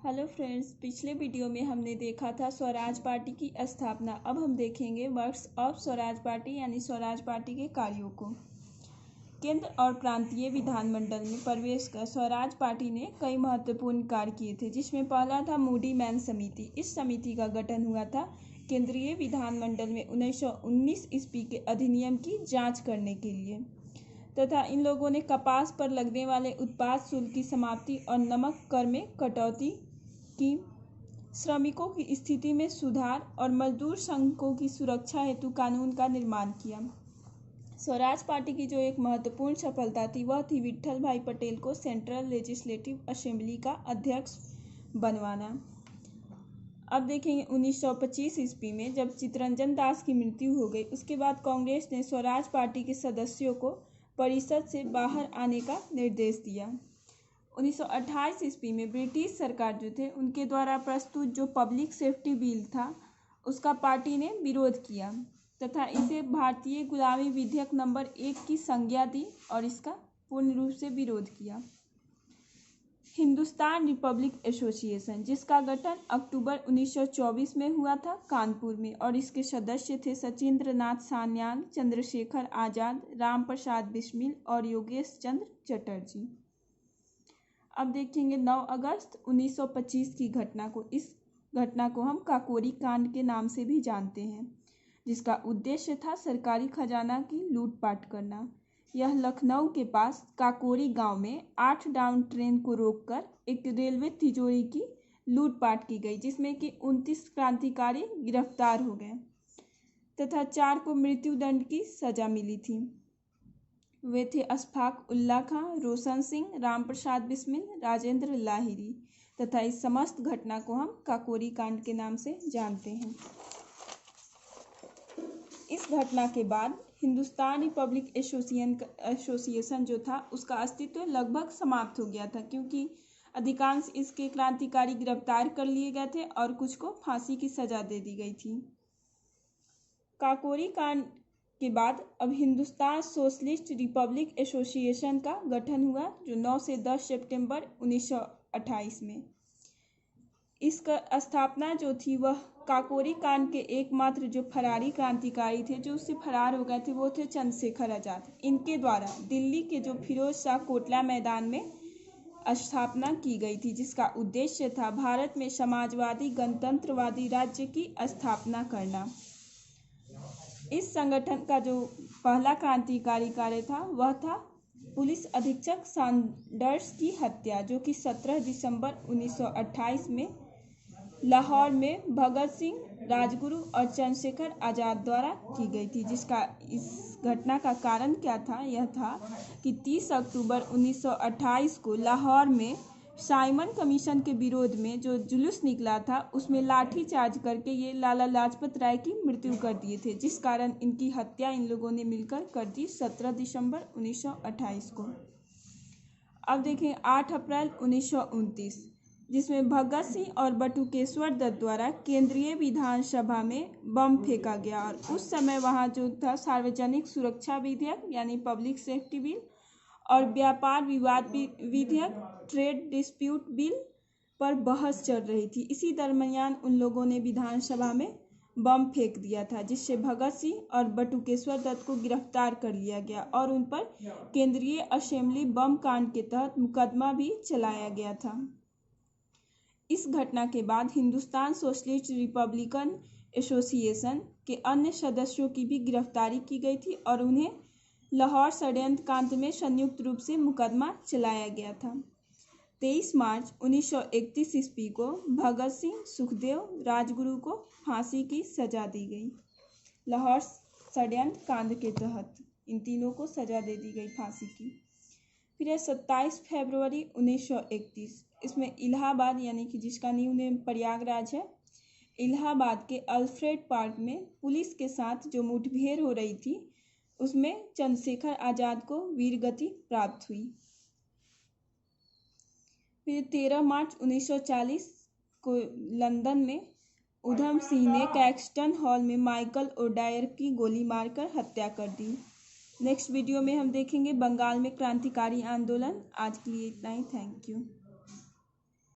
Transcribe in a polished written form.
Hello friends, पिछले video में हमने देखा था स्वराज पार्टी की स्थापना। अब हम देखेंगे वर्क्स ऑफ स्वराज पार्टी यानी स्वराज पार्टी के कार्यों को। केंद्र और प्रांतीय विधानमंडल में प्रवेश कर स्वराज पार्टी ने कई महत्वपूर्ण कार्य किए थे, जिसमें पहला था मूडी मैन समिति। इस समिति का गठन हुआ था केंद्रीय विधानमंडल में 1919 ईस्वी के अधिनियम की जाँच करने के लिए, तथा इन लोगों ने कपास पर लगने वाले उत्पाद शुल्क की समाप्ति और नमक कर में कटौती की, श्रमिकों की स्थिति में सुधार और मजदूर संघों की सुरक्षा हेतु कानून का निर्माण किया। स्वराज पार्टी की जो एक महत्वपूर्ण सफलता थी वह थी विट्ठल भाई पटेल को सेंट्रल लेजिस्लेटिव असेंबली का अध्यक्ष बनवाना। अब देखेंगे 1925 ईस्वी में जब चित्तरंजन दास की मृत्यु हो गई, उसके बाद कांग्रेस ने स्वराज पार्टी के सदस्यों को परिषद से बाहर आने का निर्देश दिया। 1928 ईस्वी में ब्रिटिश सरकार जो थे उनके द्वारा प्रस्तुत जो पब्लिक सेफ्टी बिल था उसका पार्टी ने विरोध किया तथा इसे भारतीय गुलामी विधेयक नंबर 1 की संज्ञा दी और इसका पूर्ण रूप से विरोध किया। हिंदुस्तान रिपब्लिक एसोसिएशन, जिसका गठन अक्टूबर 1924 में हुआ था कानपुर में, और इसके सदस्य थे सचिंद्र नाथ सान्याल, चंद्रशेखर आजाद, राम प्रसाद बिस्मिल और योगेश चंद्र चटर्जी। अब देखेंगे 9 अगस्त 1925 की घटना को। इस घटना को हम काकोरी कांड के नाम से भी जानते हैं, जिसका उद्देश्य था सरकारी खजाना की लूटपाट करना। यह लखनऊ के पास काकोरी गांव में 8 डाउन ट्रेन को रोककर एक रेलवे तिजोरी की लूटपाट की गई, जिसमें कि 29 क्रांतिकारी गिरफ्तार हो गए तथा 4 को मृत्युदंड की सजा मिली थी। वे थे अशफाक उल्ला खां, रोशन सिंह, राम प्रसाद बिस्मिल, राजेंद्र लाहिरी, तथा इस समस्त घटना को हम काकोरी कांड के नाम से जानते हैं। इस घटना के बाद हिंदुस्तान रिपब्लिक एसोसिएशन जो था उसका अस्तित्व लगभग समाप्त हो गया था, क्योंकि अधिकांश इसके क्रांतिकारी गिरफ्तार कर लिए गए थे और कुछ को फांसी की सजा दे दी गई थी। काकोरी कांड के बाद अब हिंदुस्तान सोशलिस्ट रिपब्लिक एसोसिएशन का गठन हुआ, जो 9 से 10 सितंबर 1928 में। इसका स्थापना जो थी वह काकोरी कांड के एकमात्र जो फरारी क्रांतिकारी थे जो उससे फरार हो गए थे वो थे चंद्रशेखर आजाद। इनके द्वारा दिल्ली के जो फिरोज शाह कोटला मैदान में स्थापना की गई थी, जिसका उद्देश्य था भारत में समाजवादी गणतंत्रवादी राज्य की स्थापना करना। इस संगठन का जो पहला क्रांतिकारी कार्य था वह था पुलिस अधीक्षक सैंडर्स की हत्या, जो कि 17 दिसंबर 1928 में लाहौर में भगत सिंह, राजगुरु और चंद्रशेखर आजाद द्वारा की गई थी। जिसका इस घटना का कारण क्या था? यह था कि 30 अक्टूबर 1928 को लाहौर में साइमन कमीशन के विरोध में जो जुलूस निकला था उसमें लाठी चार्ज करके ये लाला लाजपत राय की मृत्यु कर दिए थे, जिस कारण इनकी हत्या इन लोगों ने मिलकर कर दी 17 दिसंबर 1928 को। अब देखें 8 अप्रैल 1929, जिसमें भगत सिंह और बटुकेश्वर दत्त द्वारा केंद्रीय विधानसभा में बम फेंका गया, और उस समय वहाँ जो था सार्वजनिक सुरक्षा विधेयक यानी पब्लिक सेफ्टी बिल और व्यापार विवाद विधेयक ट्रेड डिस्प्यूट बिल पर बहस चल रही थी। इसी दरमियान उन लोगों ने विधानसभा में बम फेंक दिया था, जिससे भगत सिंह और बटुकेश्वर दत्त को गिरफ्तार कर लिया गया और उन पर केंद्रीय असेंबली बम कांड के तहत मुकदमा भी चलाया गया था। इस घटना के बाद हिंदुस्तान सोशलिस्ट रिपब्लिकन एसोसिएशन के अन्य सदस्यों की भी गिरफ्तारी की गई थी और उन्हें लाहौर षड्यंत्र कांड में संयुक्त रूप से मुकदमा चलाया गया था। 23 मार्च 1931 ईस्वी को भगत सिंह, सुखदेव, राजगुरु को फांसी की सजा दी गई। लाहौर षड्यंत्र कांड के तहत इन तीनों को सजा दे दी गई फांसी की। फिर 27 फरवरी 1931, इसमें इलाहाबाद यानी कि जिसका न्यू नेम प्रयागराज है, इलाहाबाद के अल्फ्रेड पार्क में पुलिस के साथ जो मुठभेड़ हो रही थी उसमें चंद्रशेखर आजाद को वीरगति प्राप्त हुई। फिर 13 मार्च 1940 को लंदन में उधम सिंह ने कैक्सटन हॉल में माइकल ओडायर की गोली मारकर हत्या कर दी। नेक्स्ट वीडियो में हम देखेंगे बंगाल में क्रांतिकारी आंदोलन। आज के लिए इतना ही। Thank you.